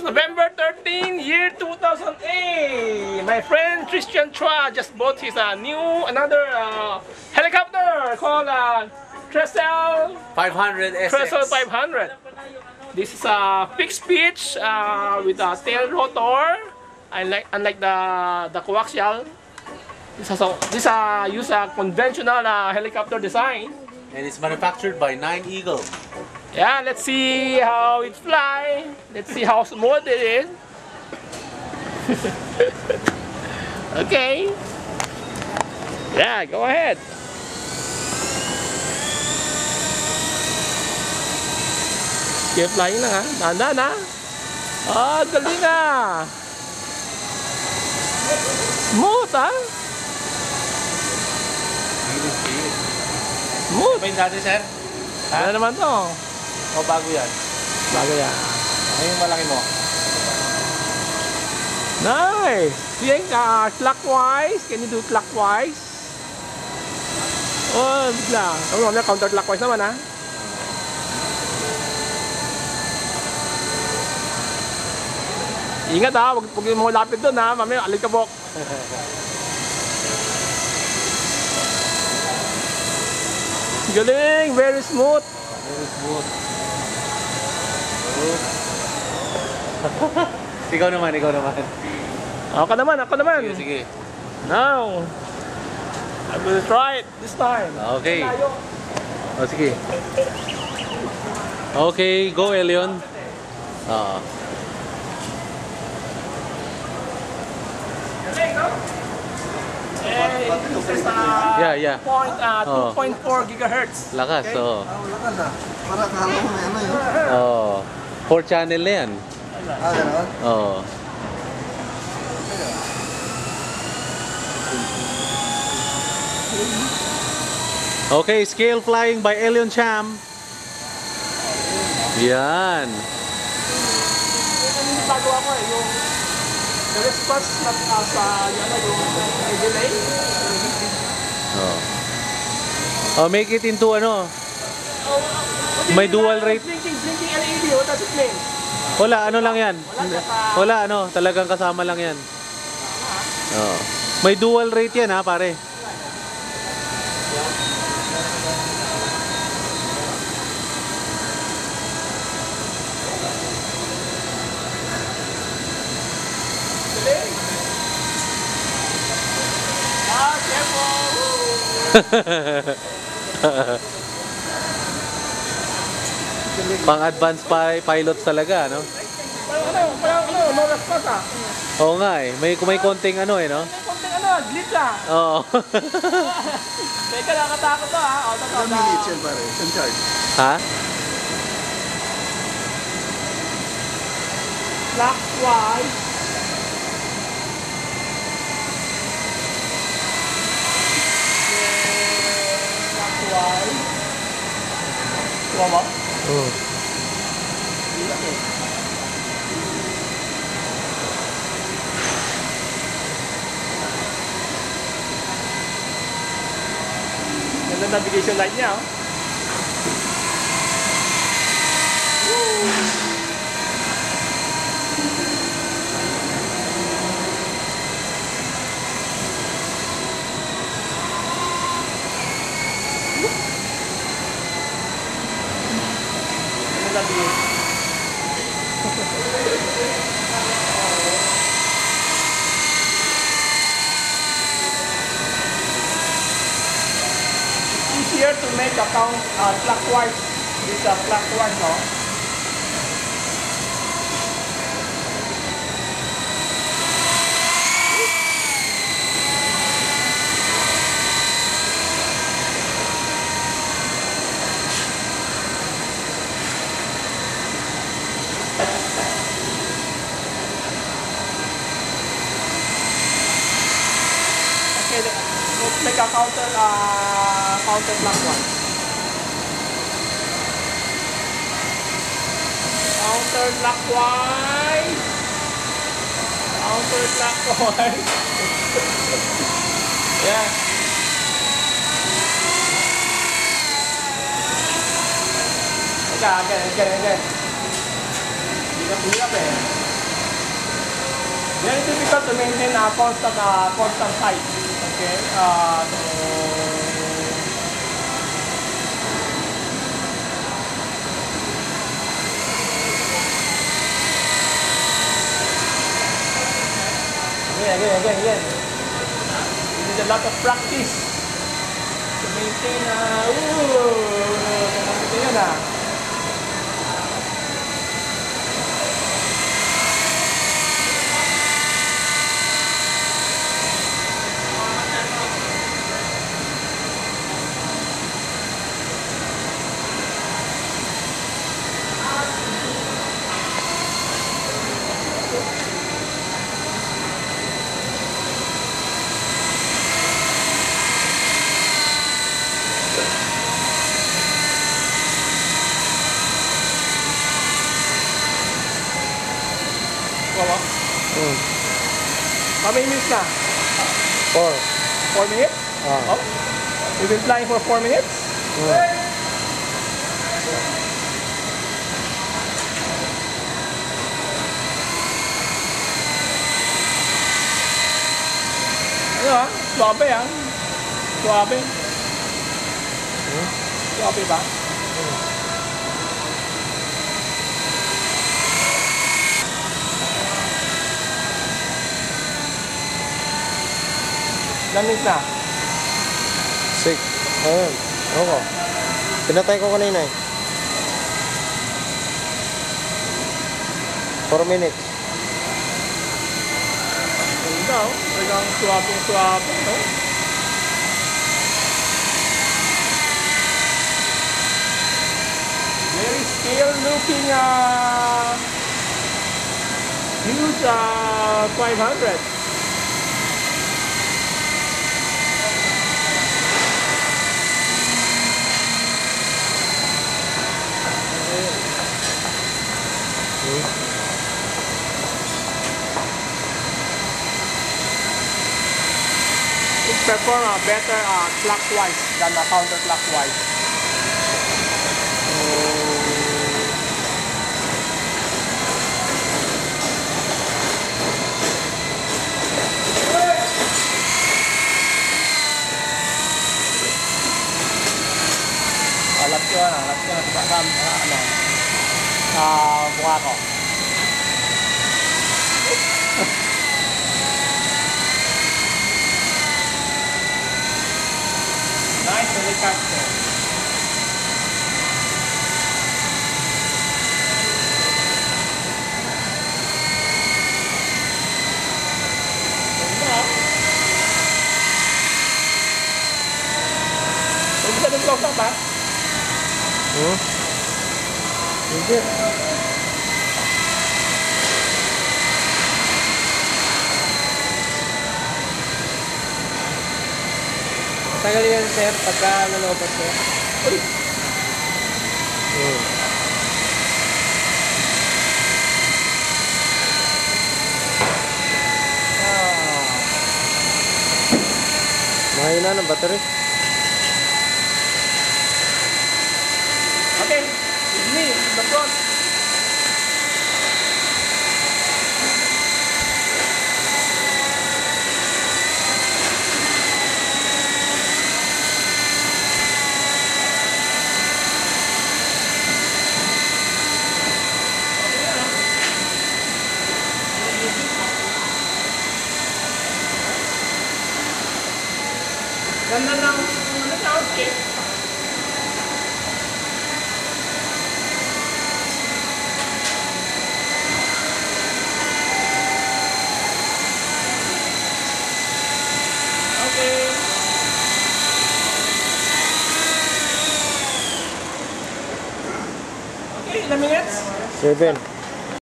November 13, year 2008. My friend Christian Chua just bought his another helicopter called Kestrel 500 SX. Kestrel 500. This is a fixed pitch with a tail rotor. Unlike the coaxial. This use a conventional helicopter design. And it's manufactured by 9 Eagle. Yeah, let's see how it fly. Let's see how smooth it is. Okay. Yeah, go ahead. Keep flying lang ha. Dahan-dahan ha. Oh, galing na. Smooth ha. Smooth. May dati, sir? Ano naman to? O bago yan? Bago yan. Ay, yung malaki mo. Nice! Yung clockwise. Can you do clockwise? Oh, bigla. Ano naman, counterclockwise naman ha. Ingat ha, huwag mo lapit doon ha. Mamaya, alikabok. Galing! Very smooth! Very smooth. Ikaw naman, ikaw naman. Ako naman. Sige, sige. Now, I will try it this time. Okay. O, sige. Okay, go, Elion. Galing, no? This is Yeah. 2.4 gigahertz. Lakas, Okay? oo. Lakas ah. Para kala mo may ano yun. Oo. 4 channel na yan. Gano'n? Oo. Okay, scale flying by Elion Cham. Yan. Yung ginagawa ko yung the response na sa yung delay. Oh, make it into ano? May dual rate. Blinking LED, what does it mean? Wala, ano lang yan. Wala, ano, talagang kasama lang yan. Oh. May dual rate yan ha, pare. Pang-advance pilots talaga, no? Parang no response ah. Oo nga eh. May konting ano eh, no? May konting glitch ah. Oo. Teka, nakatakot to ah. Ilang minutes yan pare? Isang charge? Ha? Clockwise. Clockwise. Kuha mo? Oo. Ganda navigation light niya oh. Easier to make a count clockwise. This is clockwise, no? Okay, let's make a counter clockwise. Counterclockwise. Counterclockwise. Yeah. Again. Hirap eh. Very difficult to maintain a constant height. Okay. Again. You need a lot of practice to maintain. Yan ah. How many minutes na? 4. 4 minutes? Oh. We've been flying for 4 minutes? Ano ah? Suabe ah. Suabe. Suabe ba? Lamig na. 6. Ayun. Ako. Pinatay ko kanina eh. 4 minutes. Ayun na oh. Talagang suwabe, no? Very still looking huge 500. Perform better clockwise than counterclockwise. Alat ko sa mukha ko. Nice helicopter. Bisa di-vlog na ba? Hindi. Tagal yan, sir, pagka nalobas ko. Uy! Mahina ng battery. Okay, with me in the front. Ganda ng soundscape. Okay. Okay, ilang minutes? 7.